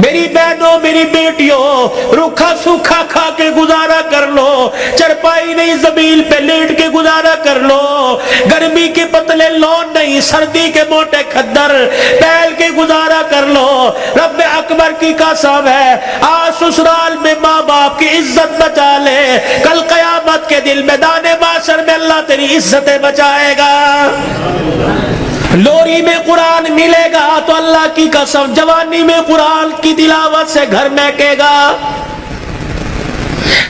میری بہنوں میری بیٹیوں روکھا سوکھا کھا کے گزارا کر لو، چرپائی نہیں زمین پہ لیٹ کے گزارا کر لو، گرمی کے پتلے لون نہیں سردی کے موٹے کھدر پہل کے گزارا کر لو۔ رب اکبر کی قسم ہے آج سسرال میں ماں باپ کی عزت بچا لے، کل قیامت کے دن میدان محشر میں اللہ تیری عزتیں بچائے گا۔ لوری میں قرآن ملے گا تو اللہ کی قسم جوانی میں قرآن کی تلاوت سے گھر مہکے گا۔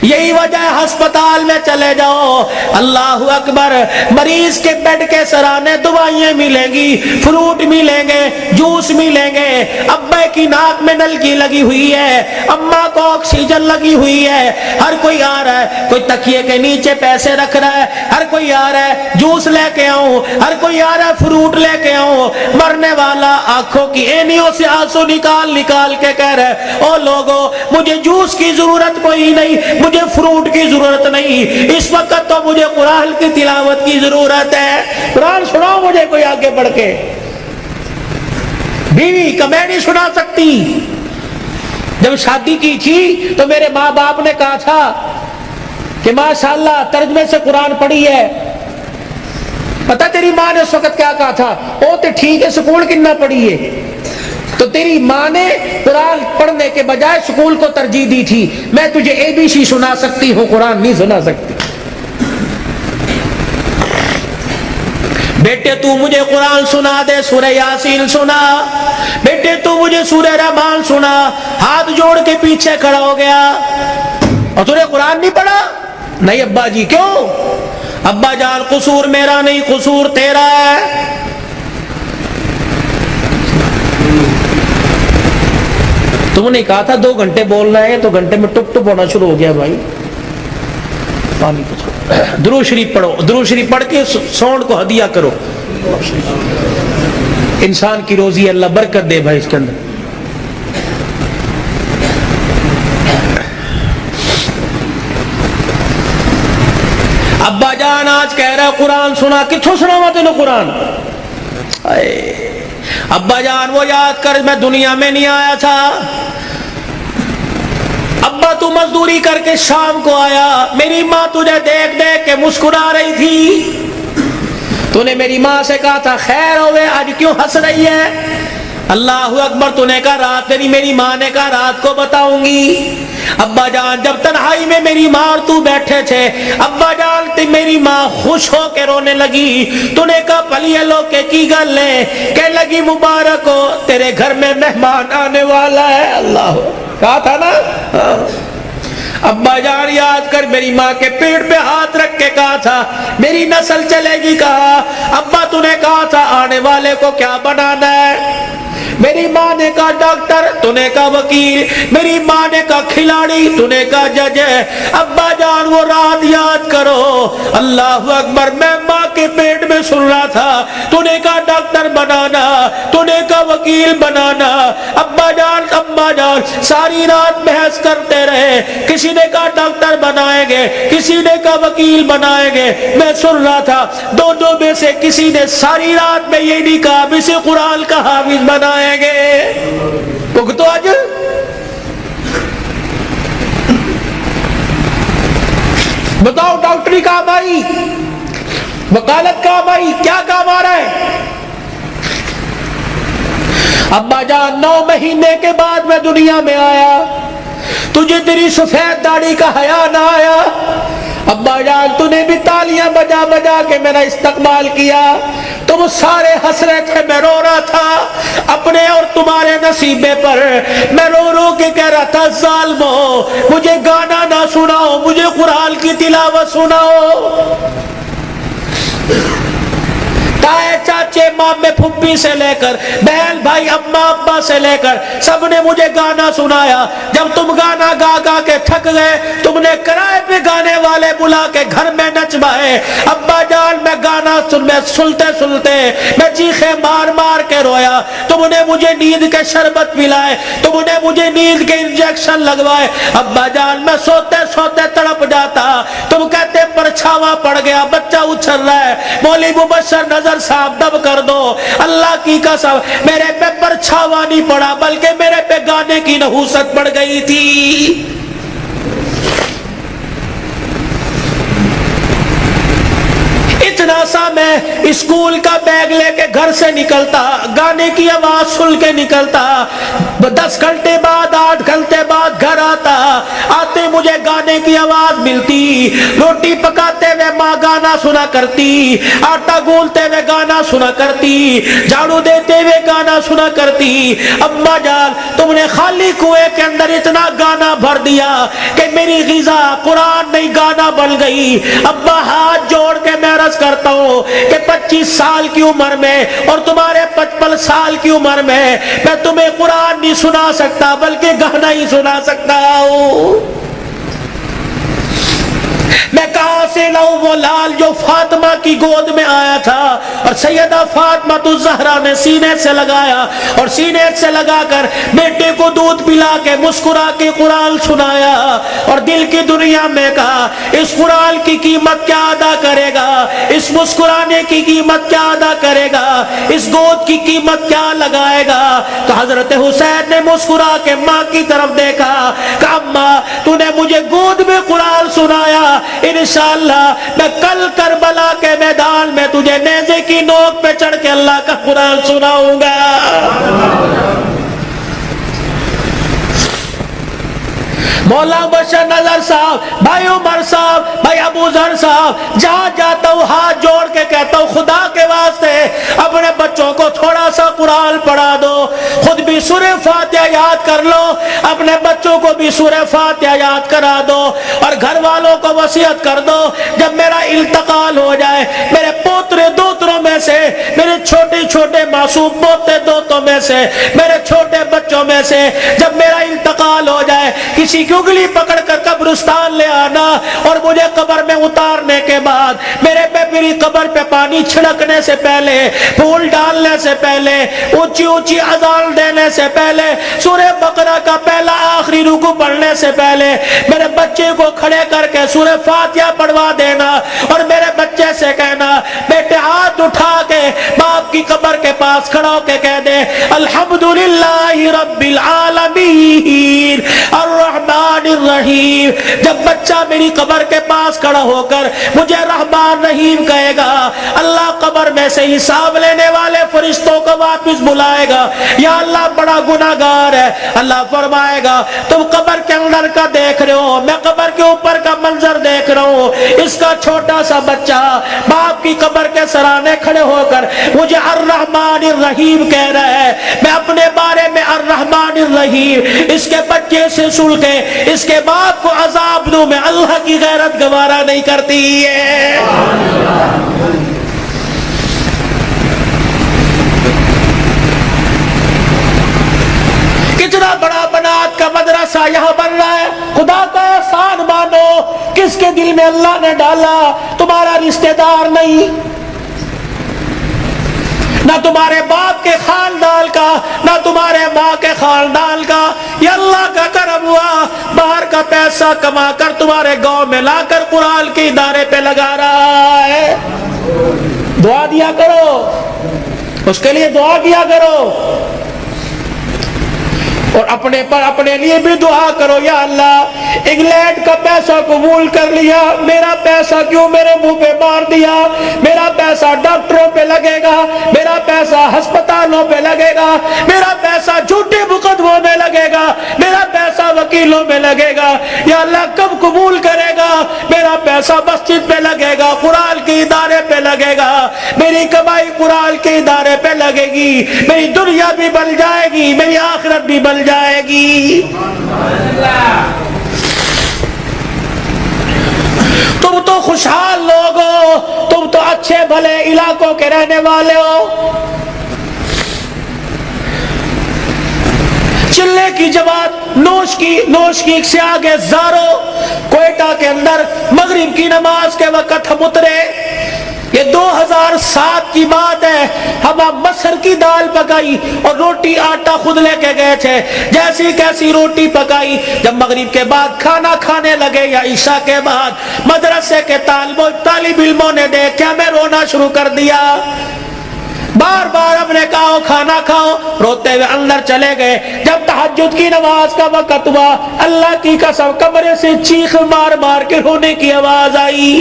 یہی وجہ ہے ہسپتال میں چلے جاؤ، اللہ اکبر، مریض کے بیڈ کے سرانے دوائیں ملیں گی، فروٹ ملیں گے، جوس ملیں گے، ابا کی ناک میں نلکی لگی ہوئی ہے، اماں کو آکسیجن لگی ہوئی ہے، ہر کوئی آ رہا ہے، کوئی تکیے کے نیچے پیسے رکھ رہا ہے، ہر کوئی آ رہا ہے جوس لے کے آؤں، ہر کوئی آ رہا ہے فروٹ لے کے آؤں۔ مرنے والا آنکھوں کی اینیوں سے آنسو نکال نکال کے کہہ رہا ہے او لوگوں مجھے جوس کی ضرورت کوئی نہیں، مجھے فروٹ کی ضرورت نہیں، اس وقت تو مجھے قرآن کی تلاوت کی ضرورت ہے، قرآن سناؤ مجھے کوئی آگے بڑھ کے۔ بیوی کا میں نہیں سنا سکتی، جب شادی کی تھی تو میرے ماں باپ نے کہا تھا کہ ماشاءاللہ ترجمے سے قرآن پڑھی ہے۔ پتہ تیری ماں نے اس وقت کیا کہا تھا؟ او تے ٹھیک ہے سکول کتنا پڑھی ہے؟ تو تیری ماں نے قرآن پڑھنے کے بجائے سکول کو ترجیح دی تھی۔ میں تجھے اے بی سی سنا سکتی ہوں، قرآن نہیں سنا سکتی۔ بیٹے تو مجھے قرآن سنا دے، سورہ یاسین سنا، بیٹے تو مجھے سورہ رحمان سنا، ہاتھ جوڑ کے پیچھے کھڑا ہو گیا۔ اور تو نے قرآن نہیں پڑھا؟ نہیں ابا جی۔ کیوں؟ ابا جان قصور میرا نہیں، قصور تیرا ہے۔ تم نے کہا تھا 2 گھنٹے بولنا ہے تو گھنٹے میں ٹپ ٹپ ہونا شروع ہو گیا بھائی۔ پانی پوچھو، درود شریف پڑھو، درود شریف پڑھ کے سونڈ کو ہدیہ کرو، انسان کی روزی اللہ برکت دے بھائی اس کے اندر۔ ابا جان آج کہہ رہا قرآن سنا، کتھوں سناوا تینوں قرآن؟ ابا جان وہ یاد کر میں دنیا میں نہیں آیا تھا، ابا تو مزدوری کر کے شام کو آیا، میری ماں تجھے دیکھ دیکھ کے مسکرا رہی تھی، تو نے میری ماں سے کہا تھا خیر ہوئے آج کیوں ہنس رہی ہے؟ اللہ اکبر، تو نے کہا رات میری ماں نے کہا رات کو بتاؤں گی۔ ابا جان جب تنہائی میں میری ماں اور تو بیٹھے تھے، ابا جان میری ماں خوش ہو کے رونے لگی، تو نے کہا پلیے لوگ کی گل ہے؟ کہ لگی مبارک ہو تیرے گھر میں مہمان آنے والا ہے۔ اللہ کہا تھا نا۔ ابا جان یاد کر میری ماں کے پیٹ پہ ہاتھ رکھ کے کہا تھا میری نسل چلے گی۔ کہا ابا تو نے کہا تھا آنے والے کو کیا بنانا ہے؟ میری ماں نے کہا ڈاکٹر، تو نے کہا وکیل، میری ماں نے کہا کھلاڑی، تو نے کہا جج۔ ابا جان وہ رات یاد کرو، اللہ اکبر، میں ماں کے پیٹ میں سن رہا تھا، تو نے کہا ڈاکٹر بنانا، تو نے کہا وکیل بنانا۔ ابا جان اماں جان ساری رات بحث کرتے رہے، کسی نے کہا ڈاکٹر بنائیں گے، کسی نے کہا وکیل بنائیں گے، میں سن رہا تھا دونوں میں سے کسی نے ساری رات میں یہ نہیں کہا اسے قرآن کا حافظ بنائیں گے۔ تو آج بتاؤ ڈاکٹری کام آئی، وکالت کام آئی، کیا کام آ رہا ہے؟ ابا جان 9 مہینے کے بعد میں دنیا میں آیا، تجھے تیری سفید داڑھی کا حیا نہ آیا؟ ابا جان تو نے بھی تالیاں بجا بجا کے میرا استقبال کیا، تم سارے ہنس رہے تھے، میں رو رہا تھا اپنے اور تمہارے نصیبے پر، میں رو رو کے کہہ رہا تھا ظالمو مجھے گانا نہ سناؤ، مجھے قرآن کی تلاوت سناؤ۔ تائے چاچے مامے پھپھی سے لے کر بہن بھائی اماں ابا سے لے کر سب نے مجھے گانا سنایا۔ جب تم گانا گا گا کے تھک گئے، تم نے کرائے پہ گانے والے بلا کے گھر میں نچوائے۔ ابا جان میں گانا سنتے سنتے میں چیخے مار مار کے رویا، تم نے مجھے نیند کے شربت پلائے، تم نے مجھے نیند کے انجیکشن لگوائے۔ ابا جان میں سوتے سوتے تڑپ جاتا، تم کہتے پرچھاواں پڑ گیا، بچہ اچھل رہا ہے، مولوی مبشر نظر صاحب دب کر دو۔ اللہ کی قسم میرے پہ پرچھاوا نہیں پڑا، بلکہ میرے پہ گانے گانے کی نحوست بڑھ گئی تھی. اتنا سا میں اسکول کا بیگ لے کے گھر سے نکلتا, گانے کی آواز سن کے نکلتا, 10 گھنٹے بعد 8 گھنٹے بعد گھر آتے مجھے گانے کی آواز ملتی. روٹی پکاتے ہوئے ماں گانا سنا کرتی, آٹا گوندتے ہوئے گانا سنا کرتی, جھاڑو دیتے ہوئے گانا سنا کرتی. اماں جان تم نے خالی کنویں کے اندر اتنا گانا بھر دیا کہ میری غذا قرآن نہیں گانا بن گئی. ابا ہاتھ جوڑ کے میں عرض کرتا ہوں کہ 25 سال کی عمر میں اور تمہارے 55 سال کی عمر میں تمہیں قرآن نہیں سنا سکتا بلکہ گانا ہی سنا سکتا ہوں. میں کہاں سے لاؤں وہ لال جو فاطمہ کی گود میں آیا تھا اور سیدہ فاطمہ الزہرا نے سینے سے لگایا اور سینے سے لگا کر بیٹے کو دودھ پلا کے مسکرا کے قرآن سنایا اور دل کی دنیا میں کہا اس قرآن کی قیمت کیا ادا کرے گا, اس مسکرانے کی قیمت کیا ادا کرے گا, اس گود کی قیمت کیا لگائے گا. تو حضرت حسین نے مسکرا کے ماں کی طرف دیکھا کہ اماں تو نے مجھے گود میں قرآن سنایا, انشاءاللہ میں کل کربلا کے میدان میں تجھے نیزے کی نوک پہ چڑھ کے اللہ کا قرآن سناؤں گا. مولا بشر نظر صاحب, بھائی عمر صاحب, بھائی ابو ذر صاحب, جہاں جاتا ہوں ہاتھ جوڑ کے کہتا ہوں خدا کے واسطے اپنے بچوں کو تھوڑا سا قرآن پڑھا دو, خود بھی سورہ فاتحہ یاد کر لو, اپنے بچوں کو بھی سورہ فاتحہ یاد کرا دو اور گھر والوں کو وصیت کر دو جب میرا انتقال ہو جائے میرے پوترے دوتروں میں سے, میرے چھوٹے چھوٹے معصوم پوتے دوتوں میں سے, میرے چھوٹے بچوں میں سے جب میرا انتقال ہو جائے کسی کی انگلی پکڑ کر قبرستان لے آنا اور مجھے قبر میں اتارنے کے بعد میری قبر پہ پانی چھڑکنے سے پہلے, پھول ڈالنے سے پہلے, اونچی اونچی اذان دینے سے پہلے, سورہ بقرہ کا پہلا آخری رکوع پڑھنے سے پہلے میرے بچے کو کھڑے کر کے سورہ فاتحہ پڑھوا دینا اور میرے بچے سے کہنا بیٹے ہاتھ اٹھا کے باپ کی قبر کے پاس کھڑا ہو کے کہہ دے الحمدللہ رب العالمین الرحمن الرحیم. جب بچہ میری قبر کے پاس کھڑا ہو کر مجھے رحمان رحیم کہے گا اللہ قبر میں سے حساب لینے والے فرشتوں کو واپس بلائے گا, یا اللہ بڑا گناہگار ہے. اللہ فرمائے گا تم قبر کے اندر کا دیکھ رہے ہو, میں قبر کے اوپر کا منظر دیکھ رہا ہوں. اس کا چھوٹا سا بچہ باپ کی قبر کے سرانے کھڑے ہو کر مجھے الرحمن الرحیم کہہ رہا ہے. میں اپنے بارے میں الرحمن الرحیم اس کے بچے سے سن کے اس کے باپ کو عذاب دوں, میں اللہ کی غیرت گوارا نہیں کرتی ہے. کتنا بڑا بنات کا مدرسہ یہاں بن رہا ہے. خدا کا احسان مانو کس کے دل میں اللہ نے ڈالا, تمہارا رشتہ دار نہیں, نہ تمہارے باپ کے خاندان کا, نہ تمہارے ماں کے خاندان کا, یہ اللہ کا کرم ہوا. باہر کا پیسہ کما کر تمہارے گاؤں میں لا کر قرآن کے ادارے پہ لگا رہا ہے. دعا دیا کرو, اس کے لیے دعا کیا کرو اور اپنے لیے بھی دعا کرو. یا اللہ انگلینڈ کا پیسہ قبول کر لیا, میرا پیسہ کیوں میرے منہ پہ مار دیا, میرا پیسہ ڈاکٹروں پہ لگے گا, میرا پیسہ ہسپتالوں پہ لگے گا, میرا پیسہ جھوٹے مقدموں میں لگے گا, میرا پیسہ وکیلوں میں لگے گا. یا اللہ کب قبول کرے گا, میرا پیسہ مسجد پہ لگے گا, قرآن کے ادارے پہ لگے گا, میری کمائی قرآن کے ادارے پہ لگے گی, میری دنیا بھی بن جائے گی, میری آخرت بھی بن جائے گی. تم تو خوشحال لوگ ہو, تم تو اچھے بھلے علاقوں کے رہنے والے ہو. چلے کی جماعت نوش کی سے آگے زارو کوئٹہ کے اندر مغرب کی نماز کے وقت ہم اترے. یہ 2007 کی بات ہے. ہم مسر کی دال پکائی اور روٹی آٹا خود لے کے گئے تھے. جیسی کیسی روٹی پکائی, جب مغرب کے بعد کھانا کھانے لگے یا عشاء کے بعد مدرسے کے طالب علموں نے دیکھ کے ہمیں رونا شروع کر دیا. بار بار ہم نے کہا کھانا کھاؤ، روتے ہوئے اندر چلے گئے۔ جب تہجد کی نماز کا وقت ہوا، اللہ کی قسم کمرے سے چیخ مار مار کے رونے کی آواز آئی۔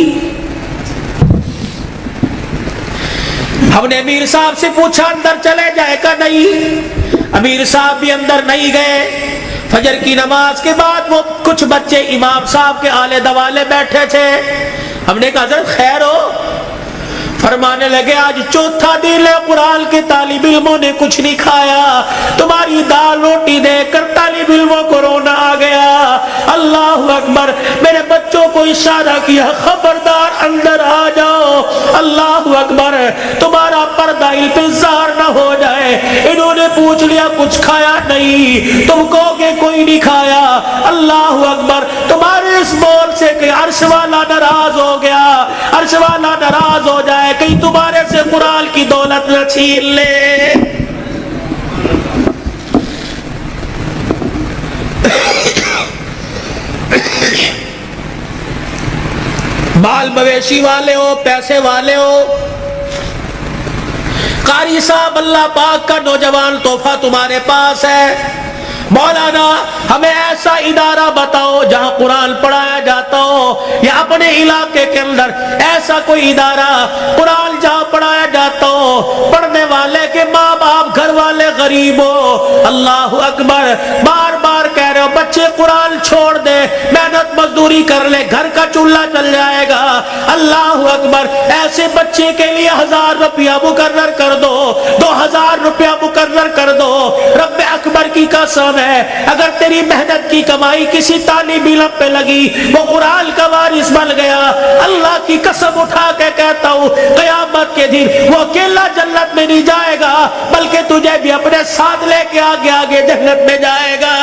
ہم نے امیر صاحب سے پوچھا اندر چلے جائے گا؟ نہیں، امیر صاحب بھی اندر نہیں گئے۔ فجر کی نماز کے بعد وہ کچھ بچے امام صاحب کے آلے دوالے بیٹھے تھے۔ ہم نے کہا حضرت خیر ہو؟ فرمانے لگے آج چوتھا دن ہے قرآن کے طالب علموں نے کچھ نہیں کھایا، تمہاری دال روٹی دیکھ کر طالب علموں کو رونا آ گیا۔ اللہ اکبر، میرے بچوں کو اشارہ کیا خبردار اندر آ جاؤ۔ اللہ اکبر، تمہارا پردہ انتظار نہ ہو جائے۔ انہوں نے پوچھ لیا کچھ کھایا؟ نہیں۔ تم کہو گے کوئی نہیں کھایا؟ اللہ اکبر، تمہارے اس بول سے کہ عرش والا ناراض ہو گیا، عرش والا ناراض ہو جائے، کہیں تمہارے سے قرآن کی دولت نہ چھین لے۔ بال مویشی والے ہو، پیسے والے ہو، قاری صاحب اللہ پاک کا نوجوان تحفہ تمہارے پاس ہے، مولانا ہمیں ایسا ادارہ بتاؤ جہاں قرآن پڑھایا جاتا ہو، یا اپنے علاقے کے اندر ایسا کوئی ادارہ قرآن جہاں پڑھایا جاتا ہو، پڑھنے والے کے ماں باپ گھر والے غریب ہو۔ اللہ اکبر، بار بار کہہ رہے ہو بچے قرآن چھوڑ دے، محنت مزدوری کر لے، گھر کا چولہا چل جائے گا۔ اللہ اکبر، ایسے بچے کے لیے 1000 روپیہ مقرر کر دو، 2000 روپیہ مقرر کر دو۔ رب اکبر کی قسم ہے، اگر تیری محنت کی کمائی کسی طالب علم پہ لگی، وہ قرآن کا وارث بن گیا، اللہ کی قسم اٹھا کے کہتا ہوں قیامت کے دن وہ اکیلا جنت میں نہیں جائے گا، بلکہ تجھے بھی اپنے ساتھ لے کے آگے آگے جنت میں جائے گا۔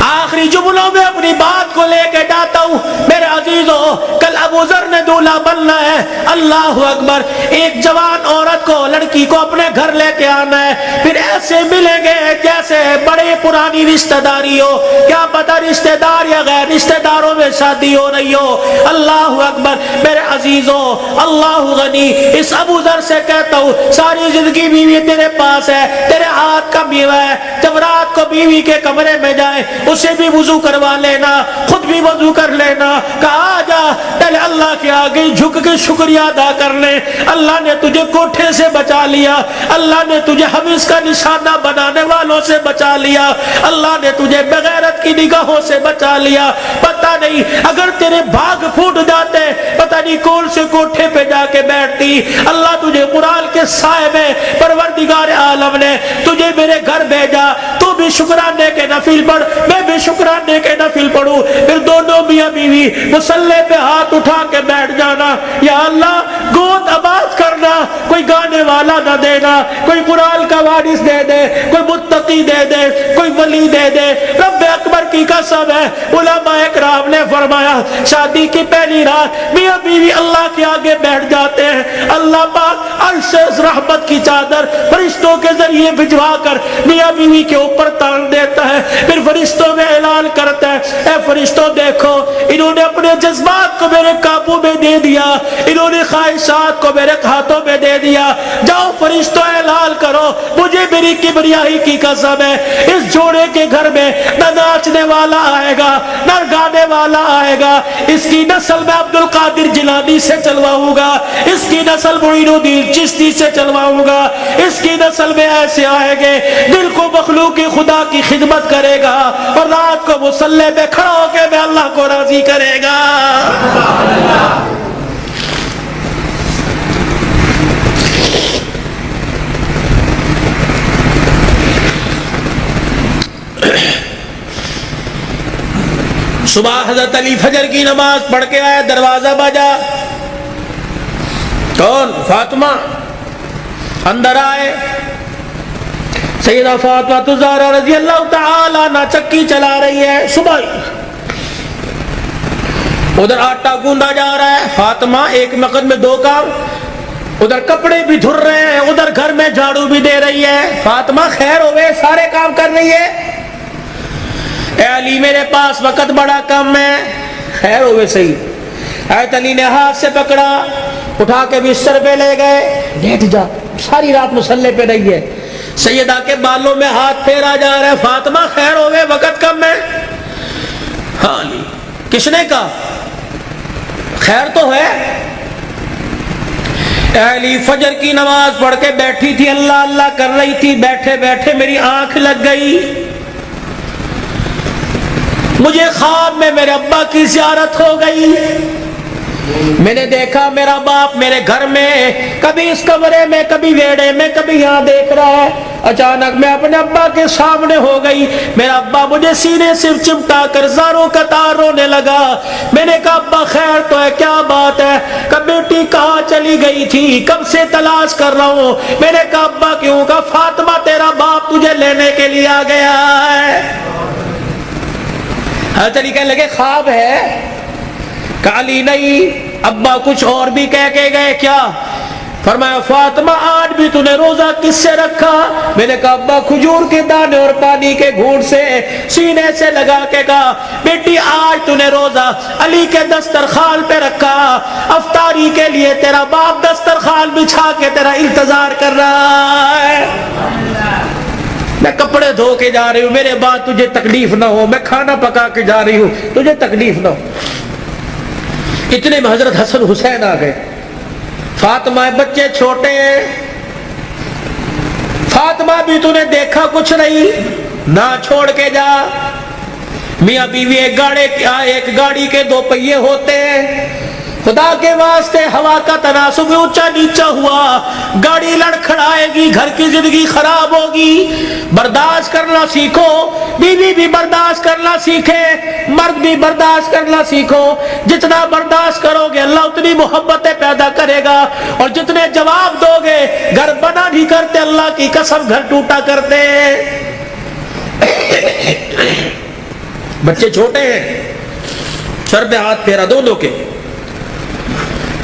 آخری جملوں میں اپنی بات کو لے کے جاتا ہوں میرے عزیزوں، کل ابو ذر نے دولہا بننا ہے۔ اللہ اکبر، ایک جوان عورت کو، لڑکی کو اپنے گھر لے کے آنا ہے، پھر ایسے ملیں گے جیسے بڑے پرانی رشتہ داری ہو، کیا پتہ رشتہ دار یا غیر رشتہ داروں میں شادی ہو رہی ہو۔ اللہ اکبر میرے عزیزوں، اللہ غنی، اس ابو ذر سے کہتا ہوں ساری زندگی بیوی تیرے پاس ہے، تیرے ہاتھ کا میوہ ہے، جب رات کو بیوی کے کمرے میں جائے اسے بھی وضو کروا لینا، خود بھی وضو کر لینا، کہا آجا پہلے اللہ کے آگے جھک کے شکریہ ادا کر لے، اللہ نے تجھے کوٹھے سے بچا لیا، اللہ نے تجھے حویث کا نشانہ بنانے والوں سے بچا لیا، اللہ نے تجھے بغیرت کی نگاہوں سے بچا لیا۔ پتہ نہیں اگر تیرے بھاگ پھوٹ جاتے، پتہ نہیں کون سے کوٹھے پہ جا کے بیٹھتی۔ اللہ تجھے قرآن کے سائے میں پروردگار عالم نے تجھے میرے گھر بھیجا، تو بھی شکرانے کے نفل پڑھ، میں بھی شکرانے کے نفل پڑھوں، پھر دونوں میاں بیوی مصلی پہ ہاتھ اٹھا کے بیٹھ جانا، یا اللہ گود آباد کرنا، کوئی گانے والا نہ دینا، کوئی قرآن کا وارث دے دے، کوئی متقی دے دے، کوئی ولی دے دے۔ رب اکبر کی قسم ہے، علماء اکرام نے فرمایا شادی کی پہلی رات میاں بیوی اللہ کے آگے بیٹھ جاتے ہیں، اللہ پاک عرش سے رحمت کی چادر فرشتوں کے ذریعے بھجوا کر میاں بیوی کے اوپر تان دیتا ہے، پھر فرشتوں میں اعلان کرتا ہے اے فرشتوں دیکھو انہوں نے اپنے جذبات کو میرے قابو میں دے دیا، انہوں نے خواہشات کو میرے ہاتھوں میں دے دیا، جاؤ فرشتوں اعلان کرو مجھے میری کبریائی کی قسم ہے اس جوڑے کے گھر میں نہ ناچنے والا آئے گا نہ گانے والا آئے گا، اس کی نسل میں عبد القادر جیلانی سے چلواؤں گا، اس کی نسل معین الدین چشتی سے چلواؤں گا، اس کی نسل میں ایسے آئے گے دل کو مخلوق خدا کی خدمت کرے گا اور رات کو مصلی پہ کھڑا ہو کے میں اللہ کو راضی کرے گا۔ صبح حضرت علی فجر کی نماز پڑھ کے آئے، دروازہ بجا، کون؟ فاطمہ۔ اندر آئے، سیدہ فاطمہ الزہرا رضی اللہ تعالی عنہا چکی چلا رہی ہے، صبح ادھر آٹا گوندا جا رہا ہے، فاطمہ ایک وقت میں دو کام، ادھر کپڑے بھی دھر رہے ہیں، ادھر گھر میں جھاڑو بھی دے رہی ہے۔ فاطمہ خیر ہوئے، سارے کام کر رہی ہے۔ اے علی میرے پاس وقت بڑا کم ہے. خیر ہوئے صحیح. حضرت علی نے ہاتھ سے پکڑا, اٹھا کے بستر پہ لے گئے. لیٹ جا, ساری رات مصلے پہ رہی ہے. سیدہ کے بالوں میں ہاتھ پھیرا جا رہا ہے. فاطمہ خیر ہو گئے, وقت کم ہے. ہاں علی. کس نے کہا؟ خیر تو ہے. اے علی فجر کی نماز پڑھ کے بیٹھی تھی, اللہ اللہ کر رہی تھی, بیٹھے بیٹھے میری آنکھ لگ گئی. مجھے خواب میں میرے ابا کی زیارت ہو گئی. میں نے دیکھا میرا باپ میرے گھر میں, کبھی اس کمرے میں, کبھی ویڑے میں, کبھی یہاں دیکھ رہا ہے. اچانک میں اپنے ابا کے سامنے ہو گئی. میرا ابا مجھے سینے سے چمٹا کر زاروں قطار رونے لگا. میں نے کہا ابا خیر تو ہے, کیا بات ہے؟ کہ بیٹی کہاں چلی گئی تھی, کب سے تلاش کر رہا ہوں. میں نے کہا ابا کیوں؟ کہا فاطمہ تیرا باپ تجھے لینے کے لیے آ گیا ہے. حضرت علی کہنے لگے خواب ہے؟ کہا علی نہیں, ابا کچھ اور بھی کہہ کے گئے. کیا؟ فرمایا فاطمہ آج بھی تو نے روزہ کس سے رکھا؟ میں نے کہا ابا کھجور کے دانے اور پانی کے گھونٹ سے. سینے سے لگا کے کہا بیٹی آج تو نے روزہ علی کے دسترخوان پہ رکھا, افطاری کے لیے تیرا باپ دسترخوان بچھا کے تیرا انتظار کر رہا ہے. میں کپڑے دھو کے جا رہی ہوں, میرے بعد تجھے تکلیف نہ ہو. میں کھانا پکا کے جا رہی ہوں, تجھے تکلیف نہ ہو. اتنے میں حضرت حسن حسین آ گئے. فاطمہ بچے چھوٹے ہیں. فاطمہ بھی تو نے دیکھا کچھ نہیں, نہ چھوڑ کے جا. میاں بیوی ایک گاڑی کے دو پہیے ہوتے ہیں. خدا کے واسطے ہوا کا تناسب اونچا نیچا ہوا, گاڑی لڑکھڑائے گی, گھر کی زندگی خراب ہوگی. برداشت کرنا سیکھو, بیوی بھی برداشت کرنا سیکھے, مرد بھی برداشت کرنا سیکھو. جتنا برداشت کرو گے اللہ اتنی محبتیں پیدا کرے گا, اور جتنے جواب دو گے گھر بنا نہیں کرتے, اللہ کی قسم گھر ٹوٹا کرتے. بچے چھوٹے ہیں, سر پہ ہاتھ پھیرا دونوں کے.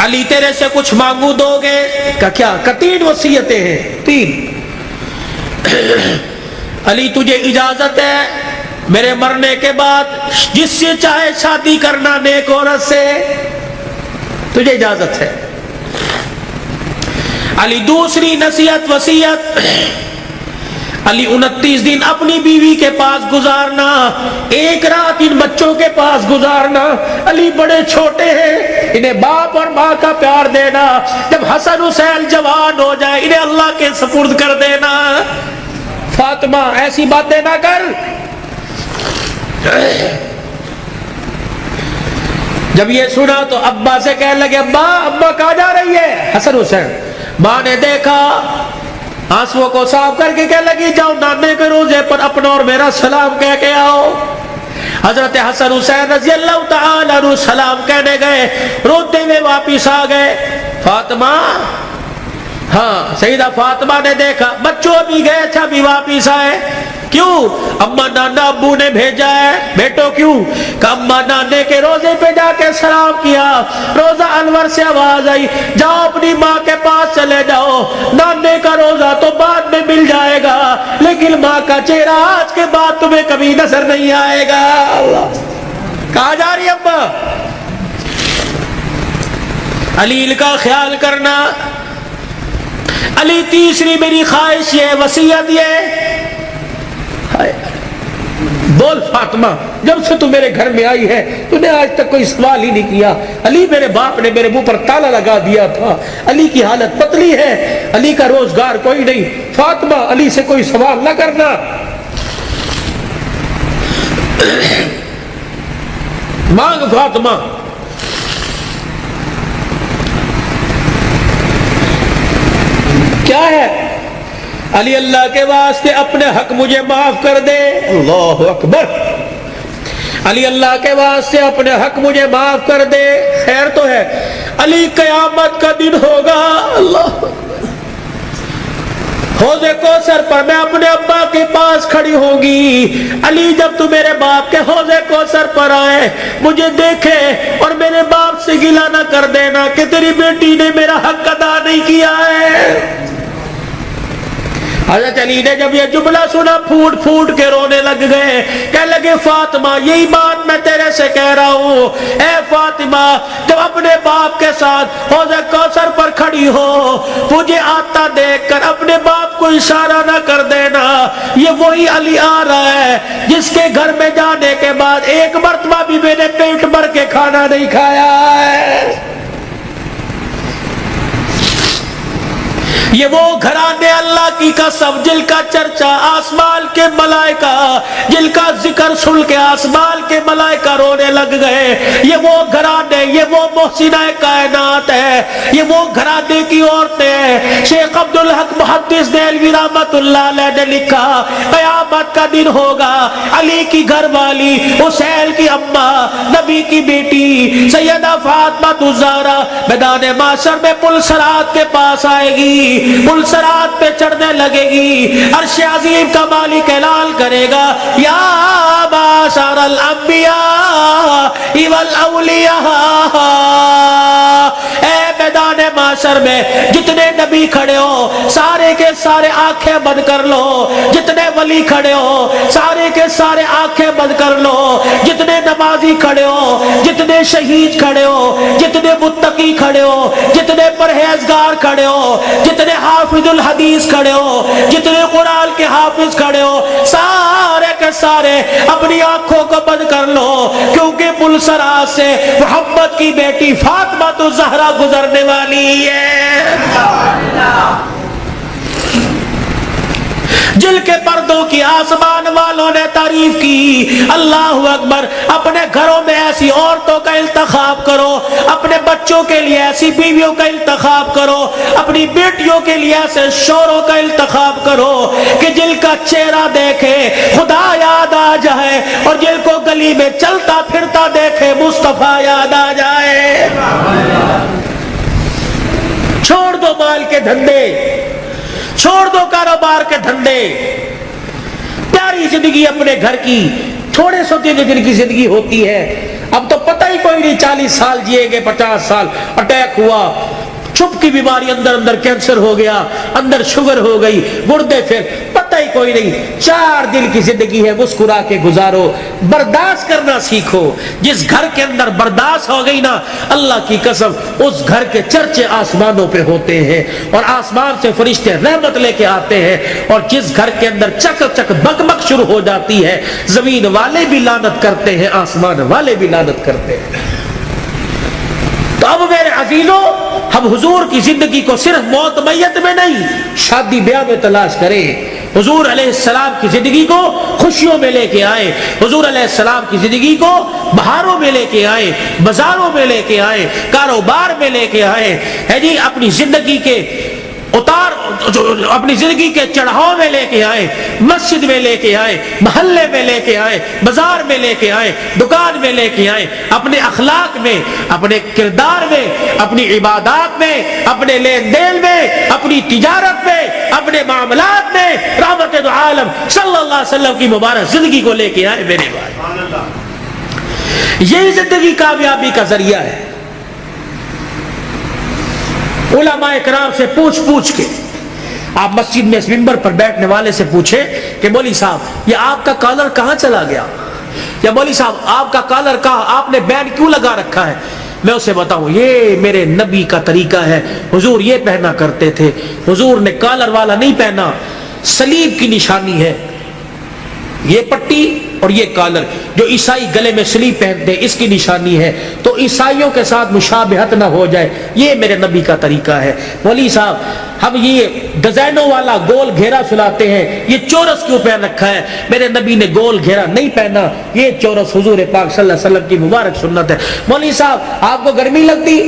علی تیرے سے کچھ مانگو دو گے؟ کہ کیا؟ کہ 3 وصیتیں ہیں. 3. علی تجھے اجازت ہے میرے مرنے کے بعد جس سے چاہے شادی کرنا نیک عورت سے, تجھے اجازت ہے. علی دوسری نصیحت وصیت, علی 29 دن اپنی بیوی کے پاس گزارنا, 1 رات ان بچوں کے پاس گزارنا. علی بڑے چھوٹے ہیں, انہیں باپ اور ماں کا پیار دینا. جب حسن حسین جوان ہو جائے انہیں اللہ کے سپرد کر دینا. فاطمہ ایسی باتیں نہ کر. جب یہ سنا تو ابا سے کہنے لگے ابا کہاں جا رہی ہے؟ حسن حسین. ماں نے دیکھا, آنسوؤں کو صاف کر کے کہنے لگی جاؤ نانے کے روزے پر اپنا اور میرا سلام کہہ کے آؤ. حضرت حسن حسین رضی اللہ تعالیٰ عنہ سلام کہنے گئے, روتے ہوئے واپس آ گئے. فاطمہ, ہاں سیدہ فاطمہ نے دیکھا بچوں بھی گئے تھے ابھی واپس آئے. کیوں؟ اما نانا ابو نے بھیجا ہے. بیٹو کیوں؟ کہ اما نانے کے روزے پہ جا کے سلام کیا. روزہ انور سے آواز آئی جاؤ اپنی ماں کے پاس چلے جاؤ, نانے کا روزہ تو بعد میں مل جائے گا, لیکن ماں کا چہرہ آج کے بعد تمہیں کبھی نظر نہیں آئے گا. اللہ, کہاں جا رہی ابا؟ علی کا خیال کرنا. علی تیسری میری خواہش یہ, وصیت یہ. بول فاطمہ, جب سے تو میرے گھر میں آئی ہے تو نے آج تک کوئی سوال ہی نہیں کیا. علی میرے باپ نے میرے منہ پر تالا لگا دیا تھا, علی کی حالت پتلی ہے, علی کا روزگار کوئی نہیں. فاطمہ علی سے کوئی سوال نہ کرنا. مانگ فاطمہ. کیا ہے؟ علی اللہ کے واسطے اپنے حق مجھے معاف کر دے. اللہ اکبر. علی اللہ کے واسطے اپنے حق مجھے معاف کر دے. خیر تو ہے, علی قیامت کا دن ہوگا. اللہ, حوض کوثر پر میں اپنے ابا کے پاس کھڑی ہوں گی. علی جب تو میرے باپ کے حوض کوثر پر آئے مجھے دیکھے اور میرے باپ سے گلہ نہ کر دینا کہ تیری بیٹی نے میرا حق ادا نہیں کیا ہے. حضرت علی نے جب یہ جملہ سنا پھوٹ پھوٹ کے رونے لگ گئے، کہنے لگے فاطمہ یہی بات میں تیرے سے کہہ رہا ہوں، اے فاطمہ جب اپنے باپ کے ساتھ حوض کوثر پر کھڑی ہو، مجھے آتا دیکھ کر اپنے باپ کو اشارہ نہ کر دینا، یہ وہی علی آ رہا ہے جس کے گھر میں جانے کے بعد ایک مرتبہ بھی میں نے پیٹ بھر کے کھانا نہیں کھایا ہے۔ یہ وہ گھرانے اللہ کی قسم جن کا چرچا آسمان کے ملائکہ، جن کا ذکر سن کے آسمان کے ملائکہ رونے لگ گئے، یہ وہ گھرانے، یہ وہ محسنہ کائنات ہے، یہ وہ گھرانے کی عورتیں ہیں۔ شیخ عبدالحق محدث دہلوی رحمت اللہ علیہ نے لکھا قیامت کا دن ہوگا، علی کی گھر والی، حسین کی اماں، نبی کی بیٹی سیدہ فاطمہ الزہرا میدان محشر میں پل صراط کے پاس آئے گی، پل صراط پہ چڑھنے لگے گی، عرش عظیم کا مالک اعلان کرے گا یا معشر الانبیاء والاولیاء، اے میدان محشر میں جتنے نبی کھڑے ہو سارے کے سارے آنکھیں بند کر لو، جتنے ولی کھڑے ہو سارے کے سارے آنکھیں بند کر لو، جتنے نمازی کھڑے ہو، جتنے شہید کھڑے ہو، جتنے متقی کھڑے ہو، جتنے پرہیزگار کھڑے ہو، جتنے حافظ الحدیث کھڑے ہو، جتنے قرآن کے حافظ کھڑے ہو، سارے کے سارے اپنی آنکھوں کو بند کر لو، کیونکہ پل صراط سے محمد کی بیٹی فاطمہ الزہرا گزرنے والی ہے، جل کے پردوں کی آسمان والوں نے تعریف کی۔ اللہ اکبر۔ اپنے گھروں میں ایسی عورتوں کا انتخاب کرو، اپنے بچوں کے لیے ایسی بیویوں کا انتخاب کرو، اپنی بیٹیوں کے لیے ایسے شوہروں کا انتخاب کرو کہ جن کا چہرہ دیکھے خدا یاد آ جائے، اور جن کو گلی میں چلتا پھرتا دیکھے مصطفیٰ یاد آ جائے۔ چھوڑ دو مال کے دھندے، چھوڑ دو کاروبار کے دھندے، پیاری زندگی اپنے گھر کی، تھوڑے سو دن کی زندگی ہوتی ہے، اب تو پتہ ہی کوئی نہیں 40 سال جیے گے، 50 سال، اٹیک ہوا، چھپ کی بیماری، اندر اندر کینسر ہو گیا، اندر شوگر ہو گئی، گردے پھر پتہ ہی کوئی نہیں۔ 4 دن کی زندگی ہے، مسکرا کے گزارو، برداشت کرنا سیکھو۔ جس گھر کے اندر برداشت ہو گئی نا، اللہ کی قسم اس گھر کے چرچے آسمانوں پہ ہوتے ہیں، اور آسمان سے فرشتے رحمت لے کے آتے ہیں، اور جس گھر کے اندر چک چک بک بک شروع ہو جاتی ہے، زمین والے بھی لعنت کرتے ہیں، آسمان والے بھی لعنت کرتے ہیں۔ تو اب میرے عزیزوں، ہم حضور کی زندگی کو صرف موت میت میں نہیں، شادی بیاہ میں تلاش کریں۔ حضور علیہ السلام کی زندگی کو خوشیوں میں لے کے آئے، حضور علیہ السلام کی زندگی کو بہاروں میں لے کے آئے، بازاروں میں لے کے آئے، کاروبار میں لے کے آئے، ہے جی، اپنی زندگی کے اتار، اپنی زندگی کے چڑھاؤ میں لے کے آئے، مسجد میں لے کے آئے، محلے میں لے کے آئے، بازار میں لے کے آئے، دکان میں لے کے آئے، اپنے اخلاق میں، اپنے کردار میں، اپنی عبادات میں، اپنے لین دین میں، اپنی تجارت میں، اپنے معاملات میں رحمت دو عالم صلی اللہ علیہ وسلم کی مبارک زندگی کو لے کے آئے میرے بھائی۔ یہی زندگی کامیابی کا ذریعہ ہے۔ علماء کرام سے پوچھ کے آپ مسجد میں اس منبر پر بیٹھنے والے سے پوچھے کہ مولوی صاحب یہ آپ کا کالر کہاں چلا گیا، یا مولوی صاحب آپ کا کالر کہاں، آپ نے بینڈ کیوں لگا رکھا ہے، میں اسے بتاؤں یہ میرے نبی کا طریقہ ہے، حضور یہ پہنا کرتے تھے، حضور نے کالر والا نہیں پہنا، صلیب کی نشانی ہے یہ پٹی اور یہ کالر، جو عیسائی گلے میں صلیب پہنتے ہیں اس کی نشانی ہے، تو عیسائیوں کے ساتھ مشابہت نہ ہو جائے، یہ میرے نبی کا طریقہ ہے۔ مولوی صاحب ہم یہ ڈیزائنوں والا گول گھیرا سلاتے ہیں، یہ چورس کیوں پہن رکھا ہے، میرے نبی نے گول گھیرا نہیں پہنا، یہ چورس حضور پاک صلی اللہ علیہ وسلم کی مبارک سنت ہے۔ مولوی صاحب آپ کو گرمی لگتی،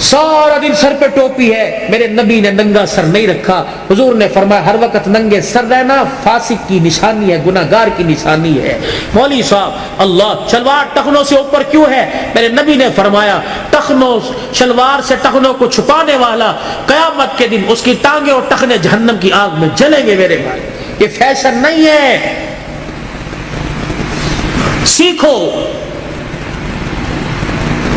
سارا دن سر پہ ٹوپی ہے، میرے نبی نے ننگا سر نہیں رکھا، حضور نے فرمایا ہر وقت ننگے سر رہنا فاسق کی نشانی ہے، گناہگار کی نشانی ہے۔ مولوی صاحب اللہ شلوار ٹخنوں سے اوپر کیوں ہے، میرے نبی نے فرمایا ٹخنوں شلوار سے ٹخنوں کو چھپانے والا قیامت کے دن اس کی ٹانگیں اور ٹخنے جہنم کی آگ میں جلیں گے میرے بھائی، یہ فیشن نہیں ہے، سیکھو۔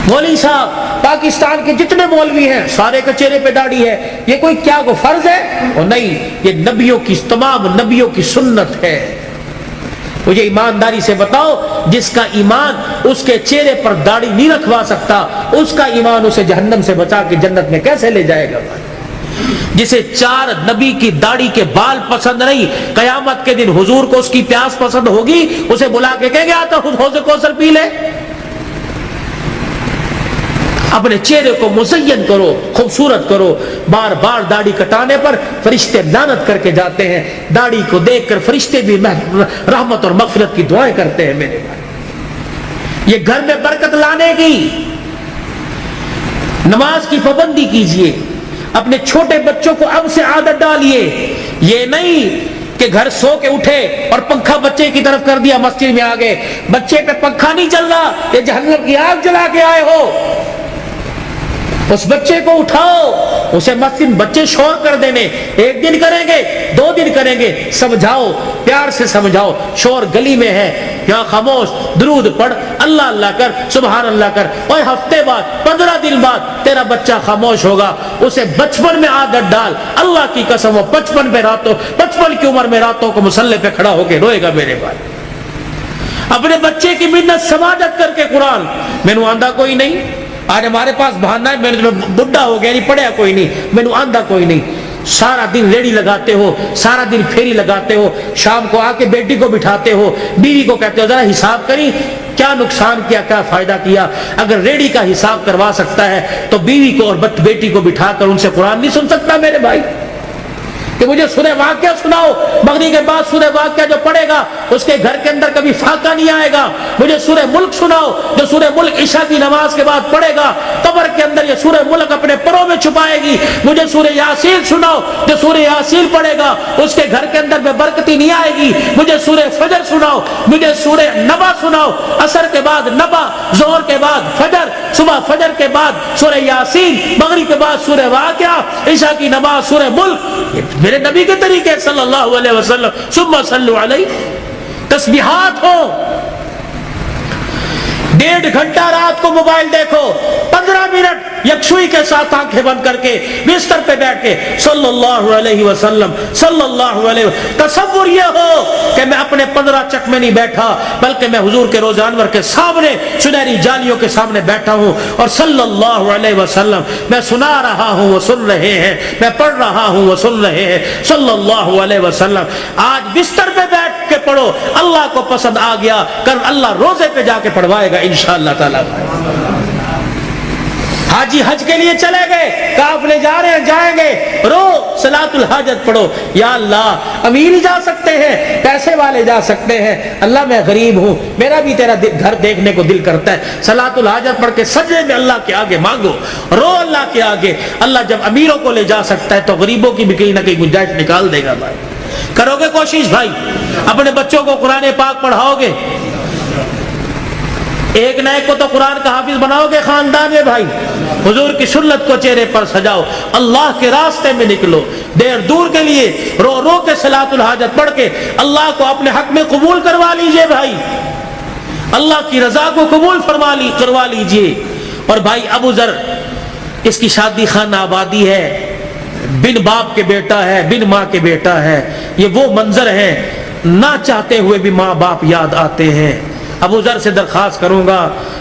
مولوی صاحب پاکستان کے جتنے مولوی ہیں سارے کے چہرے پہ داڑھی ہے، یہ کوئی کیا کو فرض ہے؟ اور نہیں، یہ نبیوں کی، تمام نبیوں کی سنت ہے۔ مجھے ایمانداری سے بتاؤ، جس کا ایمان اس کے چہرے پر داڑھی نہیں رکھوا سکتا، اس کا ایمان اسے جہنم سے بچا کے جنت میں کیسے لے جائے گا؟ جسے 4 نبی کی داڑھی کے بال پسند نہیں، قیامت کے دن حضور کو اس کی پیاس پسند ہوگی، اسے بلا کے کہیں گے آتا حوض کوثر پی لے۔ اپنے چہرے کو مزین کرو، خوبصورت کرو۔ بار بار داڑھی کٹانے پر فرشتے لعنت کر کے جاتے ہیں، داڑھی کو دیکھ کر فرشتے بھی رحمت اور مغفرت کی دعائیں کرتے ہیں۔ میرے بھائی، یہ گھر میں برکت لانے کی، نماز کی پابندی کیجئے، اپنے چھوٹے بچوں کو اب سے عادت ڈالیے۔ یہ نہیں کہ گھر سو کے اٹھے اور پنکھا بچے کی طرف کر دیا، مسجد میں آ گئے، بچے پہ پنکھا نہیں چل رہا، یہ جہنم کی آگ جلا کے آئے ہو۔ اس بچے کو اٹھاؤ، اسے مسجد، بچے شور کر دینے، 1 دن کریں گے، 2 دن کریں گے، سمجھاؤ، پیار سے سمجھاؤ، شور گلی میں ہے، یہاں خاموش، درود پڑھ، اللہ اللہ کر، سبحان اللہ کر، اور ہفتے بعد، 15 دن بعد تیرا بچہ خاموش ہوگا۔ اسے بچپن میں عادت ڈال، اللہ کی قسم، وہ 55 کی عمر میں راتوں کو مصلی پہ کھڑا ہو کے روئے گا۔ میرے بھائی، اپنے بچے کی منت سماجت کر کے قرآن، میں نے آندھا کوئی نہیں، آج ہمارے پاس بہانہ ہے، میں بڈھا ہو گیا، نہیں پڑھیا کوئی نہیں، میں نے آندھا کوئی نہیں۔ سارا دن ریڑی لگاتے ہو، سارا دن پھیری لگاتے ہو، شام کو آ کے بیٹی کو بٹھاتے ہو، بیوی کو کہتے ہو ذرا حساب کری کیا نقصان کیا، کیا فائدہ کیا۔ اگر ریڑی کا حساب کروا سکتا ہے تو بیوی کو اور بیٹی کو بٹھا کر ان سے قرآن نہیں سن سکتا؟ میرے بھائی، کہ مجھے سورہ واقعہ سناؤ، مغرب کے بعد سورہ واقعہ جو پڑھے گا اس کے گھر کے اندر کبھی فاقہ نہیں آئے گا۔ مجھے سورہ ملک سناؤ، جو سورہ ملک عشاء کی نماز کے بعد پڑھے گا قبر کے اندر یہ سورہ ملک اپنے پروں میں چھپائے گی۔ مجھے سورہ یاسین سناؤ، جو سورہ یاسین پڑھے گا اس کے گھر کے اندر بے برکتی نہیں آئے گی۔ مجھے سورہ فجر سناؤ، مجھے سورہ نبا سناؤ، عصر کے بعد نبا، ظہر کے بعد فجر، صبح فجر کے بعد سورہ یاسین، مغرب کے بعد سورہ واقعہ، عشاء کی نماز سورہ ملک۔ میرے نبی کے طریقے صلی اللہ علیہ وسلم، ثم صلو علیہ۔ تسبیحات ہو، 1.5 گھنٹہ رات کو موبائل دیکھو، 15 منٹ یکسوئی کے ساتھ آنکھیں بند کر کے بستر پہ بیٹھ کے صلی اللہ علیہ وسلم، صلی اللہ علیہ وسلم۔ تصور یہ ہو کہ میں اپنے 15 چک میں نہیں بیٹھا، بلکہ میں حضور کے روزہ انور کے سامنے، سنہری جالیوں کے سامنے بیٹھا ہوں، اور صلی اللہ علیہ وسلم میں سنا رہا ہوں، وہ سن رہے ہیں، میں پڑھ رہا ہوں، وہ سن رہے ہیں، صلی اللہ علیہ وسلم۔ آج بستر پہ بیٹھ کے پڑھو، اللہ کو پسند آ گیا، کل اللہ روزے پہ جا کے پڑھوائے گا انشاءاللہ تعالی۔ حاجی حج کے لیے چلے گئے، قافلے جا رہے ہیں، جائیں گے، رو صلاۃ الحاجت پڑھو، یا اللہ امیر جا سکتے ہیں، پیسے والے جا سکتے ہیں، اللہ میں غریب ہوں، میرا بھی تیرا گھر دیکھنے کو دل کرتا ہے، صلاۃ الحاجت پڑھ کے سجدے میں اللہ کے آگے مانگو، رو اللہ کے آگے۔ اللہ جب امیروں کو لے جا سکتا ہے تو غریبوں کی بھی کہیں نہ کہیں گنجائش نکال دے گا۔ بھائی کرو گے کوشش؟ بھائی اپنے بچوں کو قرآن پاک پڑھاؤ گے؟ ایک نہ ایک کو تو قرآن کا حافظ بناؤ گے خاندان میں۔ بھائی حضور کی سنت کو چہرے پر سجاؤ، اللہ کے راستے میں نکلو، دیر دور کے لیے رو رو کے صلاۃ الحاجت پڑھ کے اللہ کو اپنے حق میں قبول کروا لیجئے۔ بھائی اللہ کی رضا کو قبول کروا لیجئے۔ اور بھائی ابو ذر، اس کی شادی خانہ آبادی ہے، بن باپ کے بیٹا ہے، بن ماں کے بیٹا ہے، یہ وہ منظر ہے، نہ چاہتے ہوئے بھی ماں باپ یاد آتے ہیں۔ ابو ذر سے درخواست کروں گا،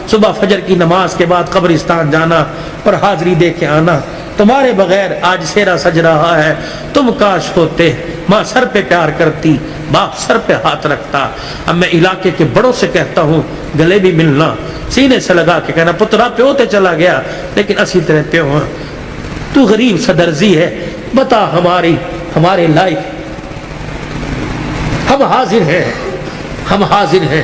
صبح فجر کی نماز کے بعد قبرستان جانا اور حاضری دے کے آنا، تمہارے بغیر آج سیرا سج رہا ہے، تم کاش ہوتے، ماں سر پہ پیار کرتی، باپ سر پہ ہاتھ رکھتا۔ اب میں علاقے کے بڑوں سے کہتا ہوں، گلے بھی ملنا، سینے سے لگا کے کہنا پترا پیو تے چلا گیا لیکن اسی طرح پیو ہاں، تو غریب صدرزی ہے، بتا ہمارے لائق، ہم حاضر ہیں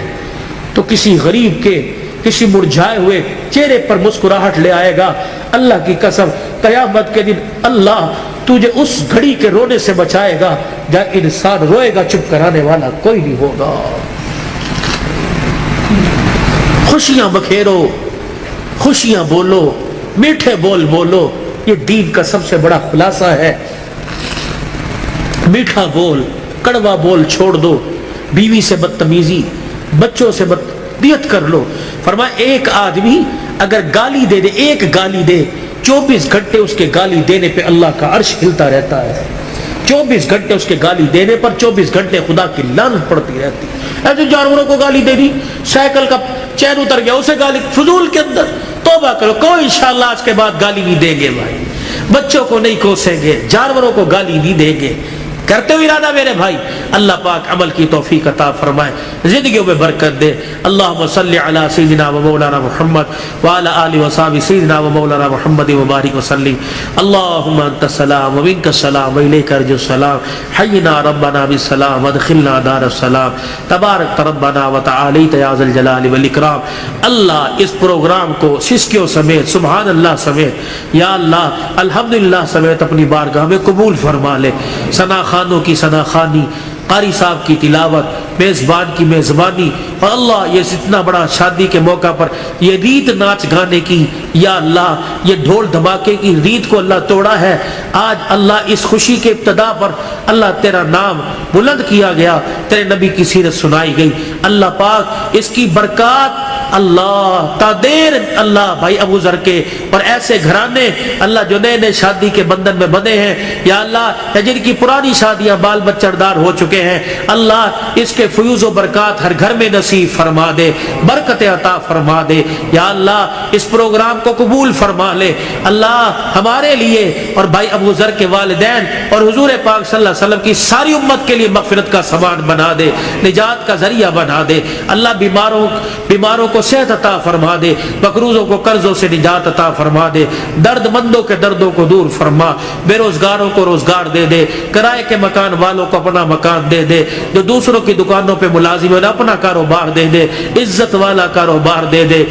تو کسی غریب کے، کسی مرجھائے ہوئے چہرے پر مسکراہٹ لے آئے گا۔ اللہ کی قسم قیامت کے دن اللہ تجھے اس گھڑی کے رونے سے بچائے گا جب انسان روئے گا، چپ کرانے والا کوئی نہیں ہوگا۔ خوشیاں بکھیرو، خوشیاں بولو، میٹھے بول بولو، یہ دین کا سب سے بڑا خلاصہ ہے۔ میٹھا بول، کڑوا بول چھوڑ دو، بیوی سے بدتمیزی، بچوں سے بدتمیزی کر لو۔ فرمایا ایک آدمی اگر گالی دے دے، ایک گالی دے، 24 گھنٹے اس کے گالی دینے پہ اللہ کا عرش ہلتا رہتا ہے. 24 گھنٹے اس کے گالی دینے پر 24 گھنٹے خدا کی لعنت پڑتی رہتی. ایسے جانوروں کو گالی دے دی، سائیکل کا چین اتر گیا اسے گالی، فضول کے اندر. توبہ کرو، کوئی انشاءاللہ آج کے بعد گالی نہیں دیں گے بھائی. بچوں کو نہیں کوسیں گے، جانوروں کو گالی نہیں دیں گے. کرتے ہوئے ارادہ میرے بھائی، اللہ پاک عمل کی توفیق عطا فرمائے، زندگیوں میں برکت دے. اللہم صلی علی سیدنا و مولانا محمد وعلی آلہ وصحبہ سیدنا و مولانا محمد وبارک وسلم. اللہم انت السلام و منک السلام و الیک ارجع السلام. حینا ربنا بالسلام وادخلنا دار السلام. تبارک ربنا وتعالیت یا ذا الجلال والاکرام. اللہ اس پروگرام کو سسکیوں سمیت، سبحان اللہ سمیت، یا اللہ الحمدللہ سمیت اپنی بارگاہ میں قبول فرما لے. ثنا خانوں کی ثنا خوانی، قاری صاحب کی تلاوت، میزبان کی میزبانی، اور اللہ یہ اتنا بڑا شادی کے موقع پر یہ ریت ناچ گانے کی، یا اللہ یہ ڈھول دھماکے کی ریت کو اللہ توڑا ہے. آج اللہ اس خوشی کے ابتدا پر اللہ تیرا نام بلند کیا گیا، تیرے نبی کی سیرت سنائی گئی. اللہ پاک اس کی برکات اللہ تادیر اللہ بھائی ابو ذر کے اور ایسے گھرانے اللہ جو نئے نئے شادی کے بندھن میں بندھے ہیں، یا اللہ جن کی پرانی شادیاں بال بچہ دار ہو چکے ہیں، اللہ اس کے فیوز و برکات ہر گھر میں نصیب فرما دے، برکت عطا فرما دے. یا اللہ اس پروگرام کو قبول فرما لے. اللہ ہمارے لیے اور بھائی ابو ذر کے والدین اور حضور پاک صلی اللہ علیہ وسلم کی ساری امت کے لیے مغفرت کا سامان بنا دے، نجات کا ذریعہ بنا دے. اللہ بیماروں کو صحت عطا فرما دے، مقروضوں کو قرضوں سے نجات عطا فرما دے، درد مندوں کے دردوں کو دور فرما، بے روزگاروں کو روزگار دے دے، کرائے کے مکان والوں کو اپنا مکان دے دے، جو دوسروں کی دکانوں پہ ملازم ہیں اپنا کاروبار دے دے، عزت والا کاروبار دے دے،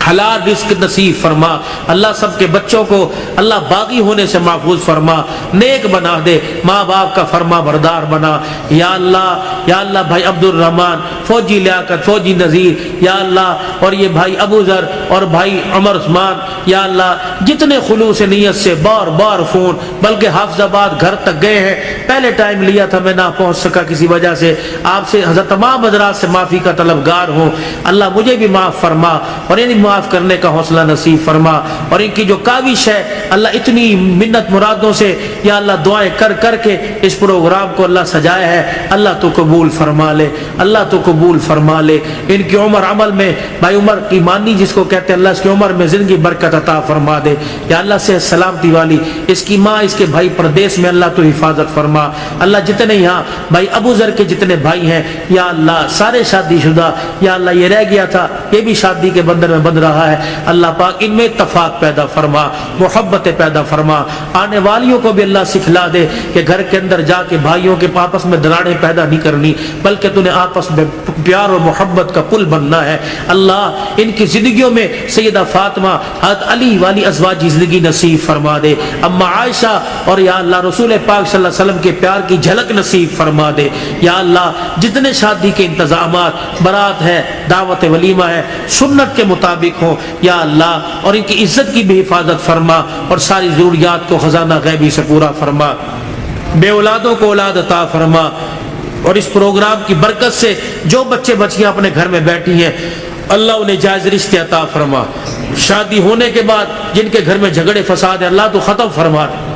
حلال رزق نصیب فرما. اللہ سب کے بچوں کو اللہ باغی ہونے سے محفوظ فرما، نیک بنا دے، ماں باپ کا فرما بردار بنا. یا اللہ بھائی عبد الرحمن، فوجی لیاقت، فوجی نذیر، یا اللہ اور یہ بھائی ابو ذر اور بھائی عمر عثمان، یا اللہ جتنے خلوص نیت سے بار بار فون، بلکہ حافظ آباد گھر تک گئے ہیں. پہلے ٹائم لیا تھا، میں نہ پہنچ سکا کسی وجہ سے. آپ سے حضرت تمام حضرات سے معافی کا طلبگار ہوں. اللہ مجھے بھی معاف فرما اور انہیں معاف کرنے کا حوصلہ نصیب فرما. اور ان کی جو کاوش ہے اللہ اتنی منت مرادوں سے یا اللہ دعائیں کر کر کے اس پروگرام کو اللہ سجایا ہے، اللہ تو قبول فرما لے، اللہ تو قبول فرما لے. ان کی عمر عمل میں بھائی عمر ایمانی جس کو کہتے ہیں، اللہ اس کی عمر میں زندگی برکت عطا فرما دے. یا اللہ سے سلامتی والی اس کی ماں، اس کے بھائی پردیس میں اللہ تو حفاظت فرما. اللہ جتنے یہاں بھائی ابو ذر کے جتنے بھائی ہیں یا اللہ سارے شادی شدہ، یا اللہ یہ رہ گیا تھا یہ بھی شادی کے بندھن میں بندھ رہا ہے، اللہ پاک ان میں اتفاق پیدا فرما، محبت پیدا فرما. آنے والیوں کو بھی اللہ سکھلا دے کہ گھر کے اندر جا کے بھائیوں کے آپس میں دراڑیں پیدا نہیں کرنی، بلکہ تو نے آپس میں پیار اور محبت کا پل بننا ہے. اللہ ان کی زندگیوں میں سیدہ فاطمہ، حضرت علی والی ازواجی زندگی نصیب فرما دے، اما عائشہ اور یا اللہ رسول پاک صلی اللہ علیہ وسلم کے پیار کی جھلک نصیب فرما دے. یا اللہ جتنے شادی کے انتظامات، برات ہے، دعوت ولیمہ ہے، سنت کے مطابق ہوں یا اللہ، اور ان کی عزت کی بھی حفاظت فرما اور ساری ضروریات کو خزانہ غیبی سے پورا فرما. بے اولادوں کو اولاد عطا فرما. اور اس پروگرام کی برکت سے جو بچے بچیاں اپنے گھر میں بیٹھی ہیں اللہ انہیں جائز رشتے عطا فرما. شادی ہونے کے بعد جن کے گھر میں جھگڑے فساد ہیں اللہ تو ختم فرما دے.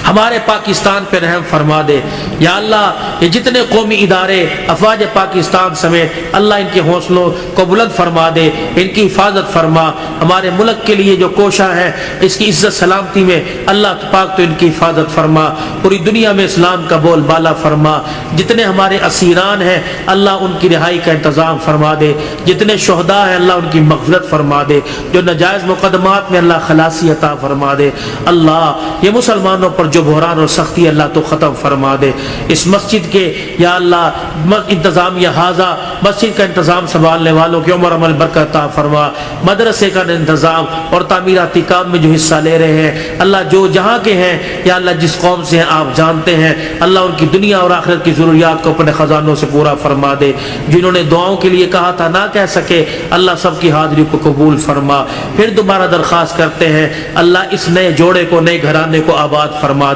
ہمارے پاکستان پہ رحم فرما دے. یا اللہ یہ جتنے قومی ادارے افواج پاکستان سمیت اللہ ان کے حوصلوں کو بلند فرما دے، ان کی حفاظت فرما. ہمارے ملک کے لیے جو کوشاں ہیں اس کی عزت سلامتی میں اللہ پاک تو ان کی حفاظت فرما. پوری دنیا میں اسلام کا بول بالا فرما. جتنے ہمارے اسیران ہیں اللہ ان کی رہائی کا انتظام فرما دے. جتنے شہداء ہیں اللہ ان کی مغفرت فرما دے. جو ناجائز مقدمات میں اللہ خلاصی عطا فرما دے. اللہ یہ مسلمانوں پر جو بحران اور سختی اللہ تو ختم فرما دے. اس مسجد کے یا اللہ انتظامیہ حاضہ مسجد کا انتظام سنبھالنے والوں کی عمر عمل برکت عطا فرما. مدرسے کا انتظام اور تعمیراتی کام میں جو حصہ لے رہے ہیں اللہ جو جہاں کے ہیں یا اللہ جس قوم سے ہیں آپ جانتے ہیں، اللہ ان کی دنیا اور آخرت کی ضروریات کو اپنے خزانوں سے پورا فرما دے. جنہوں نے دعاؤں کے لیے کہا تھا نہ کہہ سکے اللہ سب کی حاضری کو قبول فرما. پھر دوبارہ درخواست کرتے ہیں اللہ اس نئے جوڑے کو، نئے گھرانے کو آباد فرما